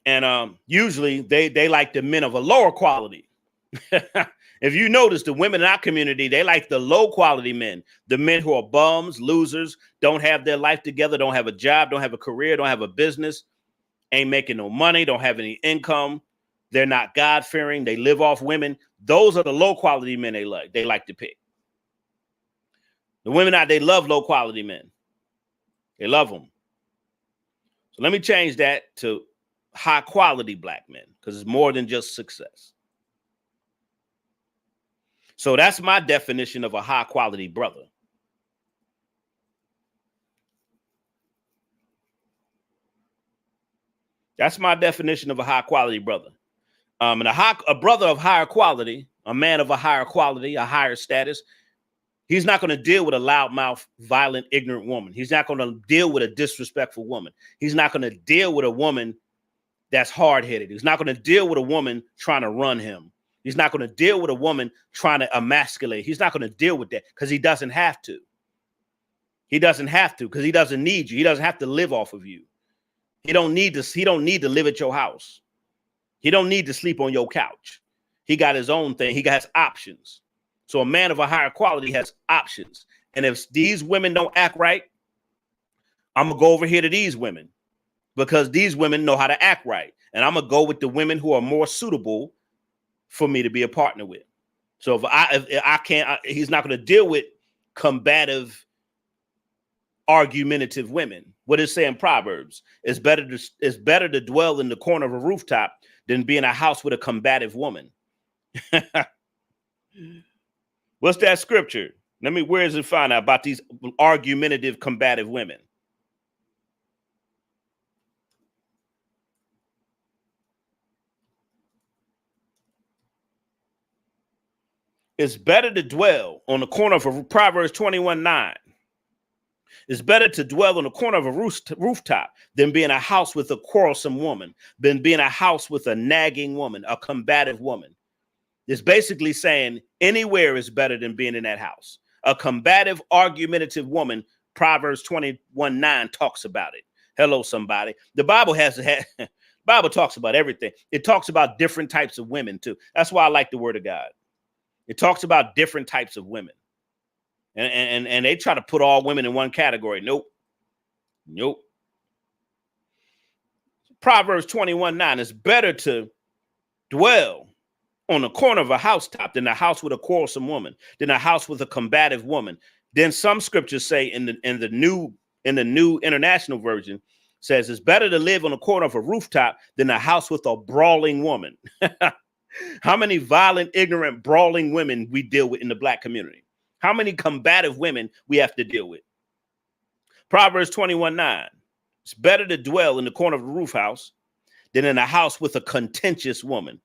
And usually they like the men of a lower quality. If you notice, the women in our community, they like the low quality men, the men who are bums, losers, don't have their life together, don't have a job, don't have a career, don't have a business, ain't making no money, don't have any income. They're not God-fearing. They live off women. Those are the low quality men they like to pick. The women out, they love low quality men. They love them. So let me change that to high quality black men, because it's more than just success. So that's my definition of a high quality brother. That's my definition of a high quality brother. And a brother of higher quality, a man of a higher quality, a higher status, he's not going to deal with a loudmouth, violent, ignorant woman. He's not going to deal with a disrespectful woman. He's not going to deal with a woman that's hard-headed. He's not going to deal with a woman trying to run him. He's not going to deal with a woman trying to emasculate. He's not going to deal with that because he doesn't have to. He doesn't have to because he doesn't need you. He doesn't have to live off of you. He don't need to live at your house. He don't need to sleep on your couch. He got his own thing. He has options. So a man of a higher quality has options. And if these women don't act right, I'm going to go over here to these women because these women know how to act right. And I'm going to go with the women who are more suitable for me to be a partner with. So if I can't, he's not going to deal with combative, argumentative women. What does it say in Proverbs? It's better to dwell in the corner of a rooftop than be in a house with a combative woman. What's that scripture? Where is it found out about these argumentative, combative women? It's better to dwell on the corner of a Proverbs 21:9. It's better to dwell on the corner of a rooftop than be in a house with a quarrelsome woman, than be in a house with a nagging woman, a combative woman. It's basically saying anywhere is better than being in that house. A combative, argumentative woman, Proverbs 21:9 talks about it. Hello, somebody. The Bible Bible talks about everything. It talks about different types of women too. That's why I like the Word of God. It talks about different types of women. And they try to put all women in one category. Nope. Proverbs 21:9 is better to dwell on the corner of a housetop than a house with a quarrelsome woman, than a house with a combative woman. Then some scriptures say in the new International Version says it's better to live on the corner of a rooftop than a house with a brawling woman. How many violent, ignorant, brawling women we deal with in the black community? How many combative women we have to deal with? Proverbs 21:9. It's better to dwell in the corner of a roof house than in a house with a contentious woman.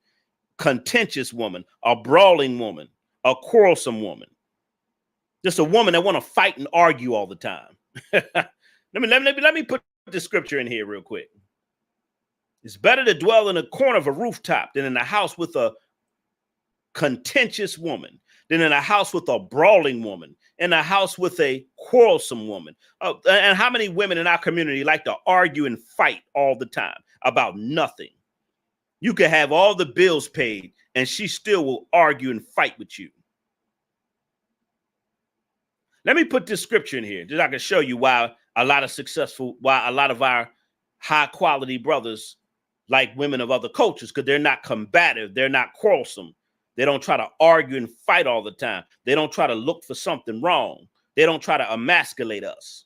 Contentious woman, a brawling woman, a quarrelsome woman. Just a woman that want to fight and argue all the time. let me put the scripture in here real quick. It's better to dwell in the corner of a rooftop than in a house with a contentious woman, than in a house with a brawling woman, in a house with a quarrelsome woman. And how many women in our community like to argue and fight all the time about nothing? You can have all the bills paid and she still will argue and fight with you. Let me put this scripture in here just so I can show you why a lot of our high quality brothers like women of other cultures, because they're not combative, they're not quarrelsome. They don't try to argue and fight all the time. They don't try to look for something wrong. They don't try to emasculate us.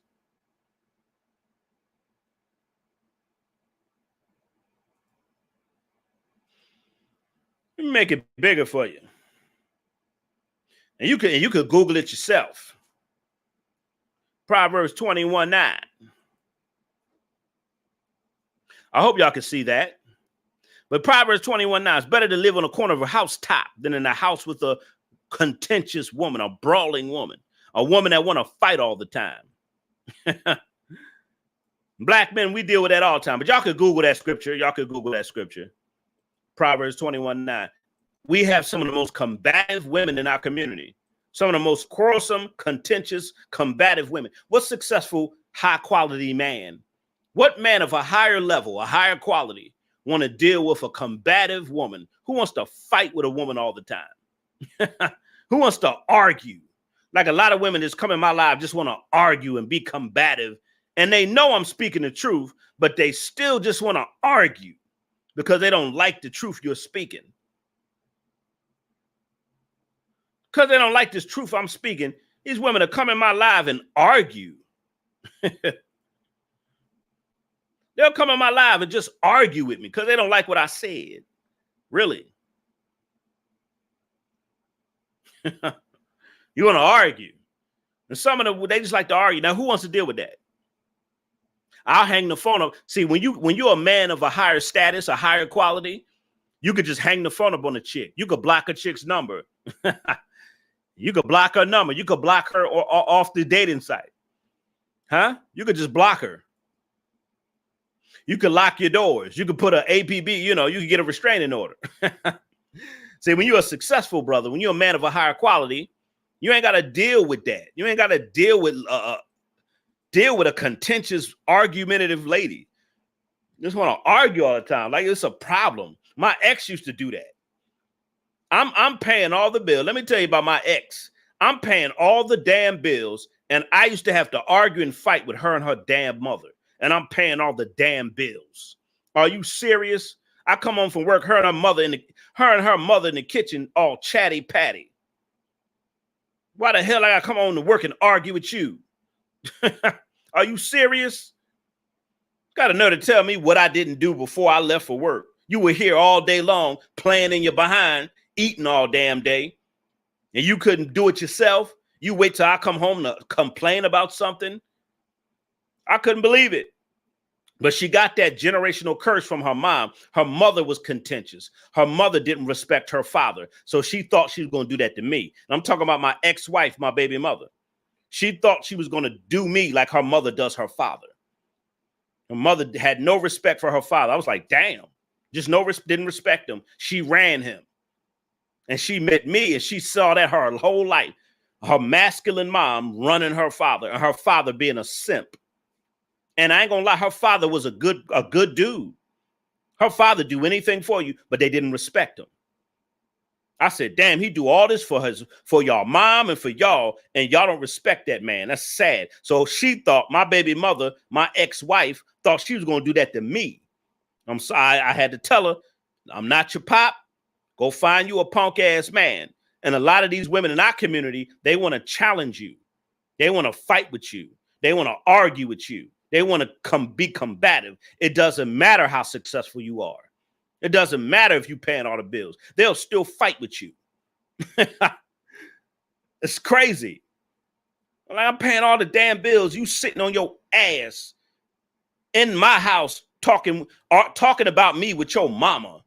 Let me make it bigger for you. And you could Google it yourself. Proverbs 21:9. I hope y'all can see that. But Proverbs 21:9, it's better to live on a corner of a housetop than in a house with a contentious woman, a brawling woman, a woman that want to fight all the time. Black men, we deal with that all the time. But y'all could Google that scripture. Y'all could Google that scripture. Proverbs 21:9. We have some of the most combative women in our community. Some of the most quarrelsome, contentious, combative women. What successful, high-quality man? What man of a higher level, a higher quality, want to deal with a combative woman? Who wants to fight with a woman all the time? Who wants to argue? Like a lot of women that's come in my life just want to argue and be combative. And they know I'm speaking the truth, but they still just want to argue because they don't like the truth you're speaking. Because they don't like this truth I'm speaking, these women are come in my life and argue. They'll come in my live and just argue with me because they don't like what I said. Really. You want to argue. And some of them, they just like to argue. Now, who wants to deal with that? I'll hang the phone up. See, when you're a man of a higher status, a higher quality, you could just hang the phone up on a chick. You could block a chick's number. You could block her number. You could block her off the dating site. Huh? You could just block her. You could lock your doors. You could put an APB, you could get a restraining order. See, when you're a successful brother, when you're a man of a higher quality, you ain't got to deal with that. You ain't got to deal with a contentious, argumentative lady. You just want to argue all the time. Like it's a problem. My ex used to do that. I'm paying all the bills. Let me tell you about my ex. I'm paying all the damn bills, and I used to have to argue and fight with her and her damn mother. And I'm paying all the damn bills. Are you serious? I come home from work, her and her mother in the kitchen, all chatty patty. Why the hell I gotta come home to work and argue with you? Are you serious? Got to know to tell me what I didn't do before I left for work. You were here all day long, playing in your behind, eating all damn day, and you couldn't do it yourself. You wait till I come home to complain about something. I couldn't believe it. But she got that generational curse from her mom. Her mother was contentious. Her mother didn't respect her father. So she thought she was going to do that to me. And I'm talking about my ex-wife, my baby mother. She thought she was going to do me like her mother does her father. Her mother had no respect for her father. I was like, damn, just didn't respect him. She ran him. And she met me and she saw that her whole life. Her masculine mom running her father and her father being a simp. And I ain't gonna lie, her father was a good dude. Her father do anything for you, but they didn't respect him. I said, damn, he do all this for y'all mom and for y'all, and y'all don't respect that man. That's sad. So she thought, my baby mother, my ex-wife, thought she was gonna do that to me. I'm sorry, I had to tell her, I'm not your pop. Go find you a punk ass man. And a lot of these women in our community, they want to challenge you. They want to fight with you. They want to argue with you. They want to be combative. It doesn't matter how successful you are. It doesn't matter if you're paying all the bills. They'll still fight with you. It's crazy. Like, I'm paying all the damn bills. You sitting on your ass in my house talking about me with your mama.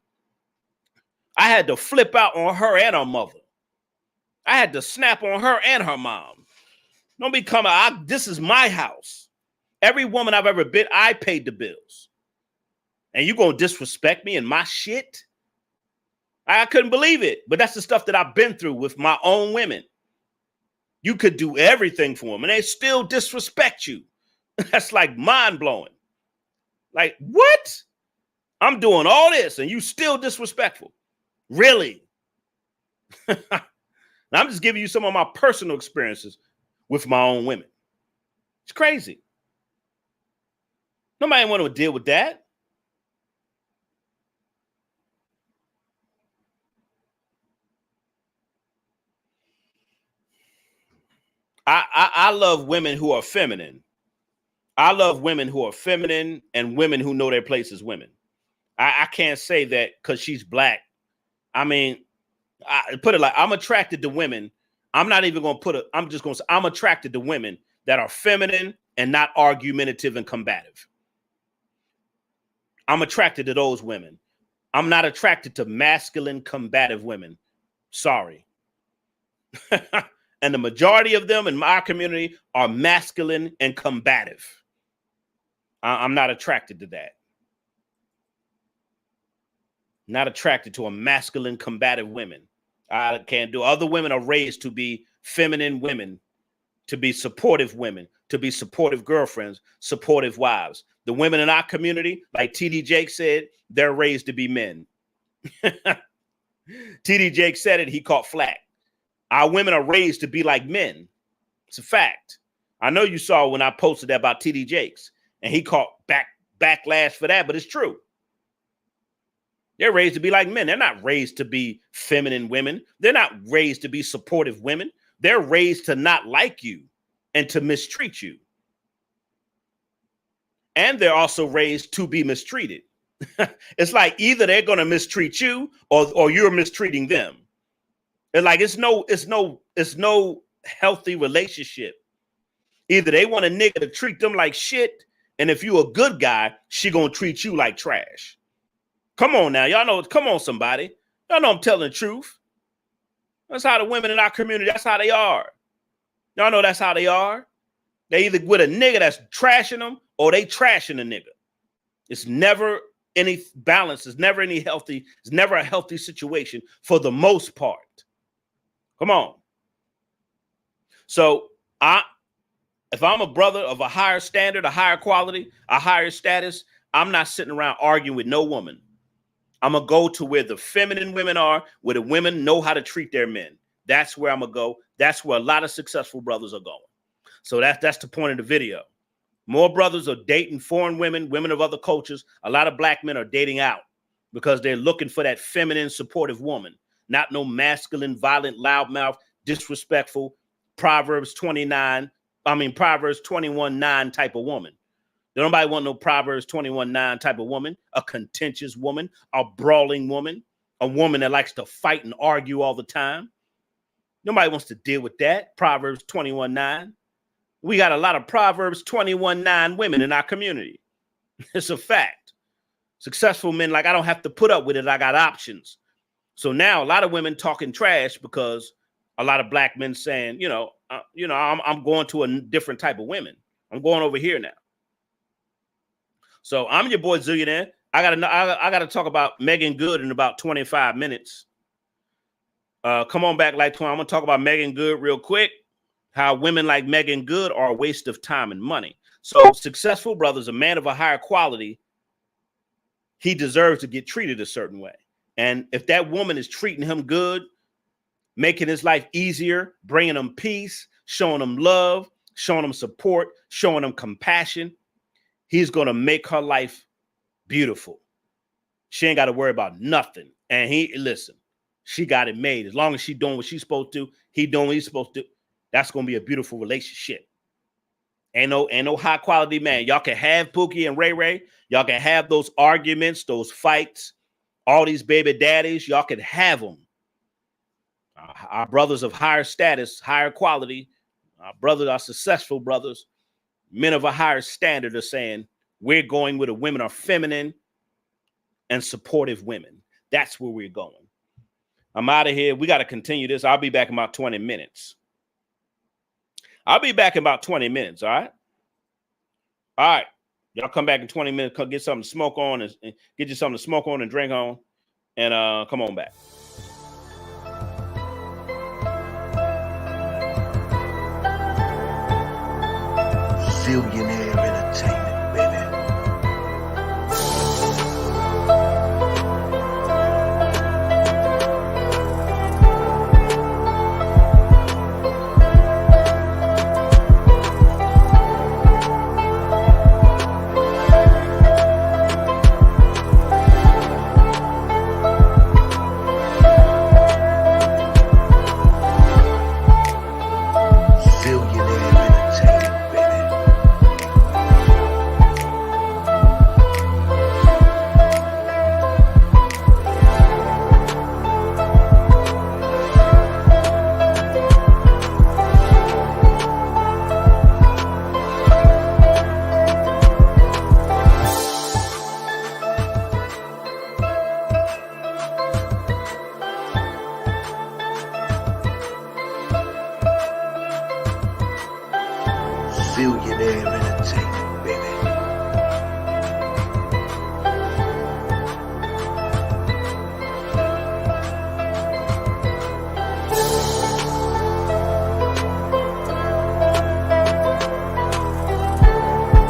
I had to flip out on her and her mother. I had to snap on her and her mom. Don't be coming. This is my house. Every woman I've ever been, I paid the bills. And you gonna disrespect me and my shit? I couldn't believe it. But that's the stuff that I've been through with my own women. You could do everything for them and they still disrespect you. That's like mind-blowing. Like, what? I'm doing all this and you still disrespectful. Really? I'm just giving you some of my personal experiences with my own women. It's crazy. Nobody want to deal with that. I love women who are feminine. I love women who are feminine and women who know their place as women. I can't say that because she's black. I mean, I put it like I'm attracted to women. I'm not even going to put it. I'm just going to say I'm attracted to women that are feminine and not argumentative and combative. I'm attracted to those women. I'm not attracted to masculine, combative women. Sorry. And the majority of them in my community are masculine and combative. I'm not attracted to that. Not attracted to a masculine, combative women. I can't do. Other women are raised to be feminine women, to be supportive women, to be supportive girlfriends, supportive wives. The women in our community, like TD Jake said, they're raised to be men. TD Jake said it, he caught flack. Our women are raised to be like men. It's a fact. I know you saw when I posted that about TD Jakes, and he caught backlash for that, but it's true. They're raised to be like men. They're not raised to be feminine women. They're not raised to be supportive women. They're raised to not like you and to mistreat you. And they're also raised to be mistreated. It's like either they're going to mistreat you or you're mistreating them. It's like it's no healthy relationship. Either they want a nigga to treat them like shit, and if you a good guy, she gonna treat you like trash. Come on now, y'all know. Come on, somebody. Y'all know I'm telling the truth. That's how the women in our community. That's how they are. Y'all know that's how they are. They either with a nigga that's trashing them or they trashing a nigga. It's never any balance. It's never any healthy. It's never a healthy situation for the most part. Come on. So if I'm a brother of a higher standard, a higher quality, a higher status, I'm not sitting around arguing with no woman. I'm going to go to where the feminine women are, where the women know how to treat their men. That's where I'm going to go. That's where a lot of successful brothers are going. So that's the point of the video. More brothers are dating foreign women, women of other cultures. A lot of black men are dating out because they're looking for that feminine, supportive woman, not no masculine, violent, loudmouth, disrespectful, Proverbs 21:9 type of woman. Nobody want no Proverbs 21:9 type of woman, a contentious woman, a brawling woman, a woman that likes to fight and argue all the time. Nobody wants to deal with that. Proverbs 21:9. We got a lot of Proverbs 21:9 women in our community. It's a fact. Successful men, like, I don't have to put up with it. I got options. So now a lot of women talking trash because a lot of black men saying, I'm going to a different type of women. I'm going over here now. So I'm your boy Zillionaire. I gotta talk about Megan Good in about 25 minutes. Come on back, like, I'm gonna talk about Megan Good real quick. How women like Megan Good are a waste of time and money. So successful brothers, a man of a higher quality, he deserves to get treated a certain way. And if that woman is treating him good, making his life easier, bringing him peace, showing him love, showing him support, showing him compassion, he's going to make her life beautiful. She ain't got to worry about nothing. And listen, she got it made. As long as she's doing what she's supposed to, he doing what he's supposed to, that's going to be a beautiful relationship. Ain't no high quality man. Y'all can have Pookie and Ray Ray. Y'all can have those arguments, those fights, all these baby daddies. Y'all can have them. Our brothers of higher status, higher quality, our brothers, our successful brothers, men of a higher standard are saying, we're going where the women are feminine and supportive women. That's where we're going. I'm out of here. We got to continue this. I'll be back in about 20 minutes. All right? All right. Y'all come back in 20 minutes. Come get something to smoke on and get you something to smoke on and drink on. And come on back. Zillionaire Entertainment, baby. Zillionaire Entertainment, baby. billionaire entertainment.